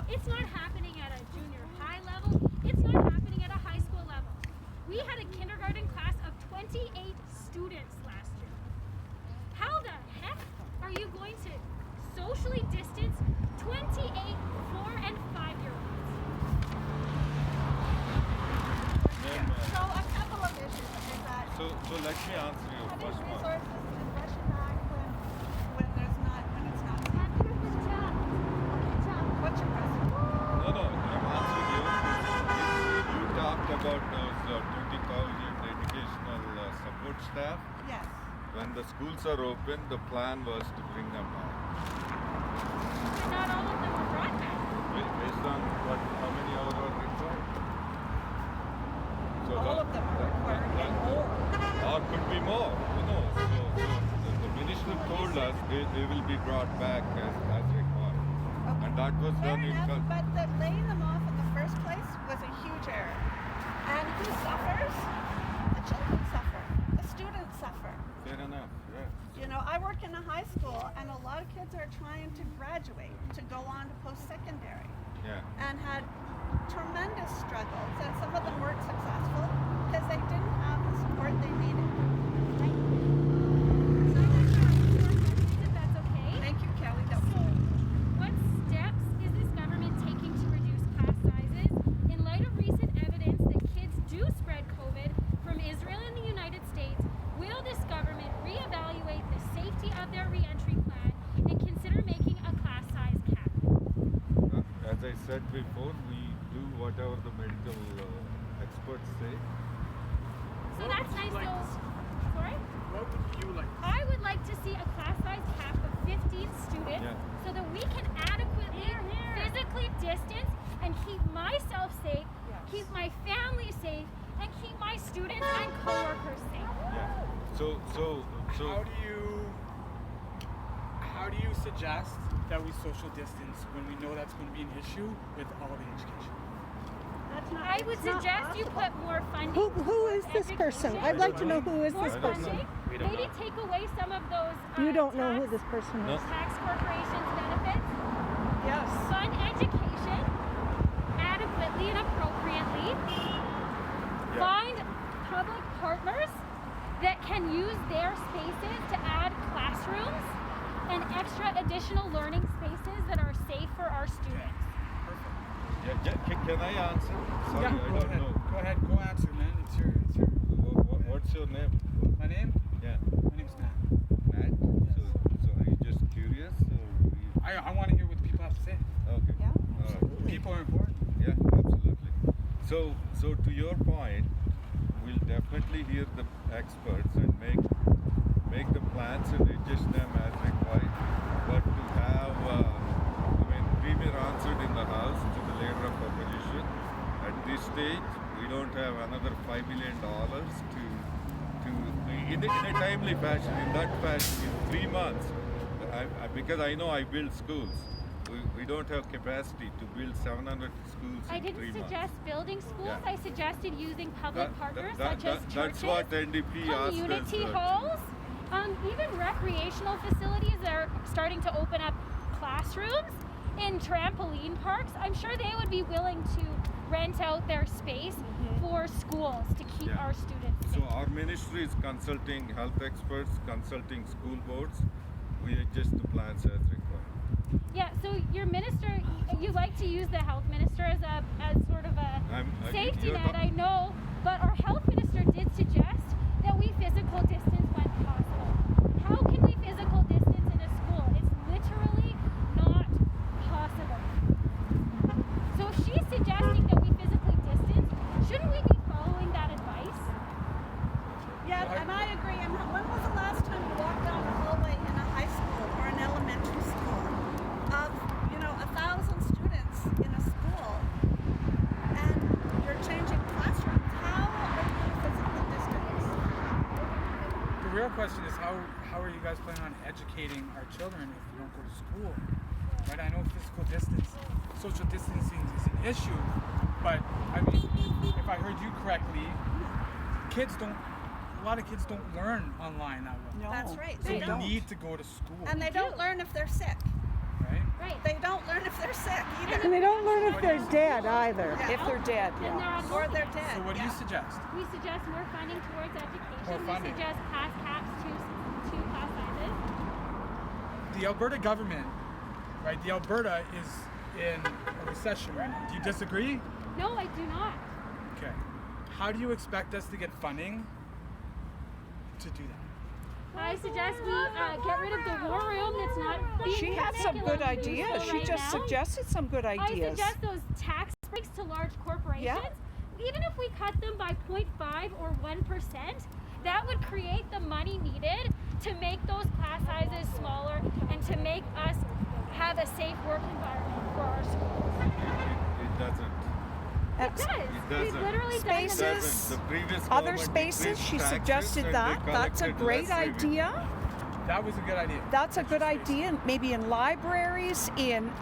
It's not happening at a junior high level. It's not happening at a high school level. We had a kindergarten class of 28 students last year. How the heck are you going to socially distance 28 4- and 5-year-olds? So a couple of issues is that So let me answer your having first one. resources and rushing back when it's not safe. What's your question? No, I'm answering you. You talked about those 20,000 educational support staff. Yes. When the schools are open, the plan was to bring them back. But not all of them were brought back. Based on how many hours are required. So All of them are required and more. Or could be more, who knows? So the minister told us they will be brought back as required. Okay. And that was Fair done in enough, Calgary. but the laying them off in the first place was a huge error. And who suffers? The children suffer. The students suffer. Fair enough, yeah. You know, I work in a high school and a lot of kids are trying to graduate to go on to post-secondary Yeah. and had tremendous struggles, and some of them weren't successful because they didn't have the support they needed. So if that's okay. Thank you, Kelly. That So, was what steps is this government taking to reduce class sizes in light of recent evidence that kids do spread COVID from Israel and the United States? Will this government reevaluate the safety of their reentry plan and consider making a class size cap? As I said before, we do whatever the medical experts say. So that's nice though. Sorry? What would you like? I would like to see a class size cap of 15 students Yeah. so that we can adequately physically distance and keep myself safe, keep my family safe, and keep my students and coworkers safe. Yeah. So How do you suggest that we social distance when we know that's going to be an issue with all the education? that's not. I would it's not suggest you possible. put more funding. Who is this towards person? education, I'd like to know who is more this person. funding, We don't maybe know. take away some of those You don't know who tax- this person No. is. tax corporations benefits. Yes. Fund education adequately and appropriately. Find public partners that can use their spaces to add classrooms and extra additional learning spaces that are safe for our students. can I answer? Sorry, I go don't ahead. know. Go ahead. Go answer, man. It's your. What's your name? My name? Yeah, My name's Matt. Matt. So are you just curious? Or I want to hear what the people have to say. okay. Yeah. All right. People are important. Yeah, absolutely. So to your point, we'll definitely hear the experts and make the plans and adjust them as required. But to have, Premier answered in the House to the Leader of Opposition. At this stage, we don't have another $5 million to in a timely fashion. In that fashion, in 3 months, because I know I build schools. We don't have capacity to build 700 schools I in 3 didn't months. suggest building schools. Yeah. I suggested using public partners such as churches, That's what NDP asked us. community halls, even recreational facilities that are starting to open up classrooms in trampoline parks. I'm sure they would be willing to rent out their space for schools to keep Yeah. our students safe. So our ministry is consulting health experts, consulting school boards. We adjust the plans as required. Yeah, so your minister, you like to use the health minister as sort of a safety you're net, not- I know, but our health minister did suggest that we physical distance when possible. How can we physical distance in a school? It's literally not possible. So if she's suggesting that we physically distance, shouldn't we be following that advice? Yeah, and I agree. And when was the last time you walked down the hallway in a high school or an elementary school of, 1,000 students in a school and you're changing classrooms? How are you going to physically distance? The real question is how are you guys planning on educating our children if we don't go to school? Right? I know physical distance, social distancing is an issue, but I mean, if I heard you correctly, a lot of kids don't learn online that well. No. That's right. So They we don't. need to go to school. And they don't learn if they're sick. Right? Right. They don't learn if they're sick either. And they don't learn if they're dead either. Yeah. If they're dead, Then they're yeah. on Or hold. they're dead. So what do yeah. you suggest? We suggest more funding towards education. More funding. We suggest class caps to class sizes. The Alberta government, right? The Alberta is in a recession right now. Do you disagree? No, I do not. Okay. How do you expect us to get funding to do that? I suggest we get rid of the war room that's not being She had some good particularly ideas. useful She right just now. suggested some good I ideas. suggest those tax breaks to large corporations. Even if we cut them by 0.5 or 1%, that would create the money needed to make those class sizes smaller and to make us have a safe work environment for our schools. It doesn't. It does. It We've doesn't. literally done Spaces. them. Doesn't. The previous Other government spaces, increased she taxes suggested and that. they That's a collected great less revenue. idea. That was a good idea. That's a good idea. Maybe in libraries, in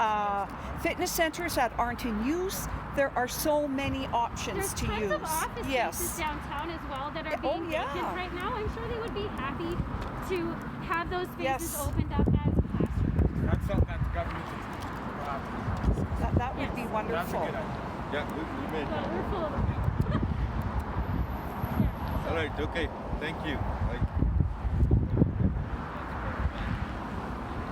fitness centers that aren't in use. There are so many options There's to tons use. of office spaces Yes. downtown as well that are Oh, being yeah. vacant right now. I'm sure they would be happy to have those spaces Yes. opened up as classrooms. That's something that the government can That would be Yes. That's a wonderful. good idea. Yeah, we made Well, it. we're full of them. Yeah, All right, okay, thank you.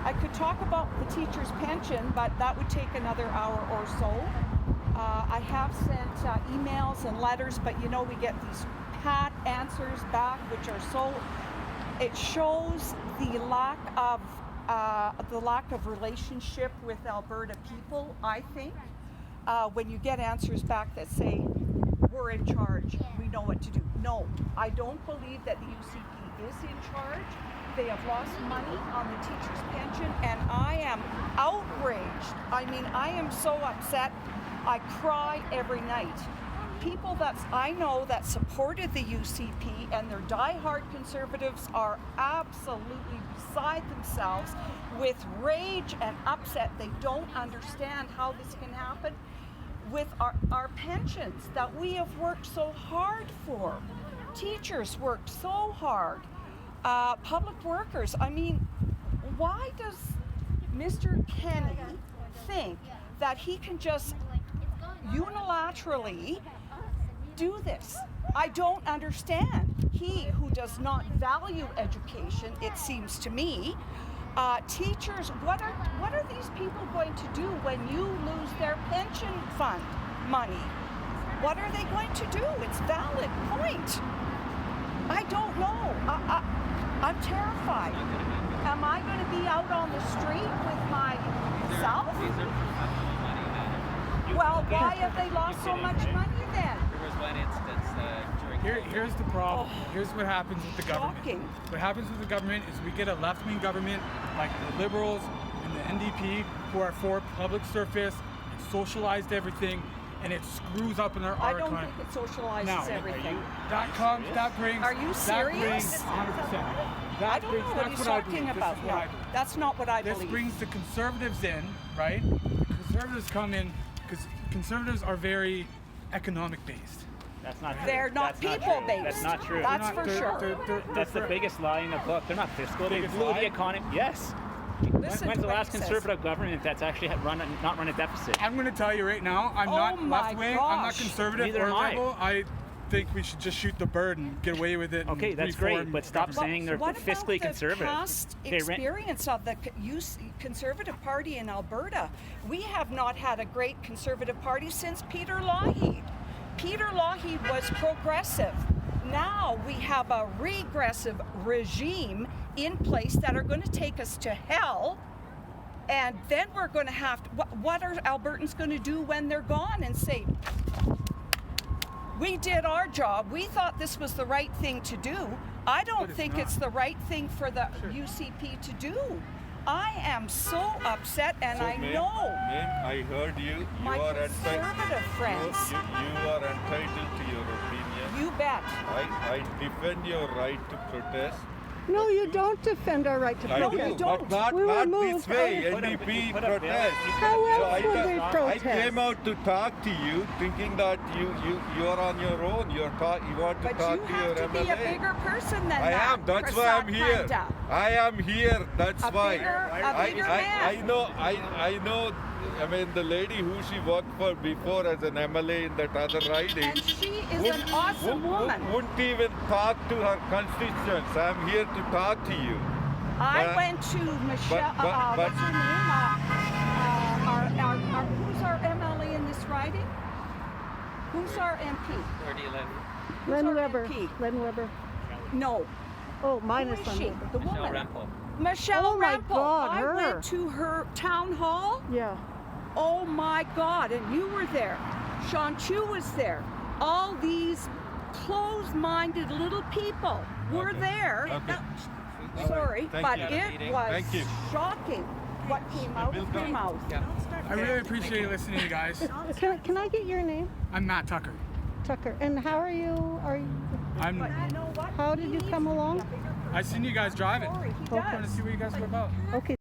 I could talk about the teacher's pension, but that would take another hour or so. I have sent emails and letters, but you know we get these pat answers back, which are so. It shows the lack of relationship with Alberta people. I think when you get answers back that say we're in charge, we know what to do. No, I don't believe that the UCP is in charge. They have lost money on the teacher's pension, and I am outraged. I mean, I am so upset. I cry every night. People that I know that supported the UCP and their diehard conservatives are absolutely beside themselves with rage and upset. They don't understand how this can happen with our pensions that we have worked so hard for. Teachers worked so hard. Public workers, I mean, why does Mr. Kenny think that he can just unilaterally do this? I don't understand. He who does not value education, it seems to me, teachers, what are these people going to do when you lose their pension fund money? What are they going to do? It's a valid point. I don't know. I'm terrified. Am I going to be out on the street with myself? Well, why have they lost so much money then? There was one instance during Here's the problem. Here's what happens with the government. Shocking. What happens with the government is we get a left-wing government like the Liberals and the NDP who are for public service and socialized everything, and it screws up in our I don't economy. think it socializes Now, everything. That brings. Are you That brings serious? 100%. I That don't brings. know what That's he's what I talking believe. about. This is what No, I believe. that's not what I This believe. brings the conservatives in, right? The conservatives come in because conservatives are very economic based. That's not true. They're not That's not people true. based. That's not true. That's They're for not- sure. That's the biggest lie in the book. They're not fiscal. They Biggest blew lie? the economy. Yes. Listen When's to the what last he says. conservative government that's actually had not run a deficit? I'm going to tell you right now, I'm Oh not my left wing. I'm not gosh. conservative Neither or am I. liberal. I think we should just shoot the bird and get away with it. and Okay, that's reform great, but stop government. saying they're What fiscally about conservative. the past They ran- experience of the Conservative Party in Alberta? We have not had a great Conservative Party since Peter Lougheed. Peter Lougheed was progressive. Now we have a regressive regime in place that are going to take us to hell. And then we're going to have to, what are Albertans going to do when they're gone and say, we did our job. We thought this was the right thing to do. I don't it's think not. it's the right thing for the Sure. UCP to do. I am so upset, and So, I ma'am, know ma'am, I heard you. my You are conservative friends. You are entitled to your opinion. You bet. I defend your right to protest, No, you don't defend our right to I protest. do, but not, We were not moved. this way. Put up- NDP put up protest. How else would we I protest? came out to talk to you, thinking that you are on your own. You want to But talk you to have your to be a MLA. bigger person than I that. am. That's why I'm Prasad here. Panda. I am here. That's A why. bigger man. I know. I know. I mean, the lady who she worked for before as an MLA in that other riding. And she is an awesome woman. Wouldn't even talk to her constituents. I'm here to talk to you. I But- went to Michelle, but- what's her name? Who's our MLA in this riding? Who's our MP? Where do you live? Len our Weber. MP? Len Weber. No. Oh, Who minus is Len she? Weber. The Michelle woman. Rempel. Michelle Oh my Rempel. God, I her. went to her town hall. Yeah. Oh my God, and you were there. Sean Chu was there. All these closed-minded little people were Okay. there. Okay. Sorry, Thank but you. it was Thank you. shocking what came out of her mouth. Yeah. I really appreciate listening to you guys. Can I get your name? I'm Matt Tucker. Tucker. And how are you? Are you? I'm. But you know what? How did you come along? I seen you guys driving. Sorry, he Okay. I want to does. see what you guys were about. Okay.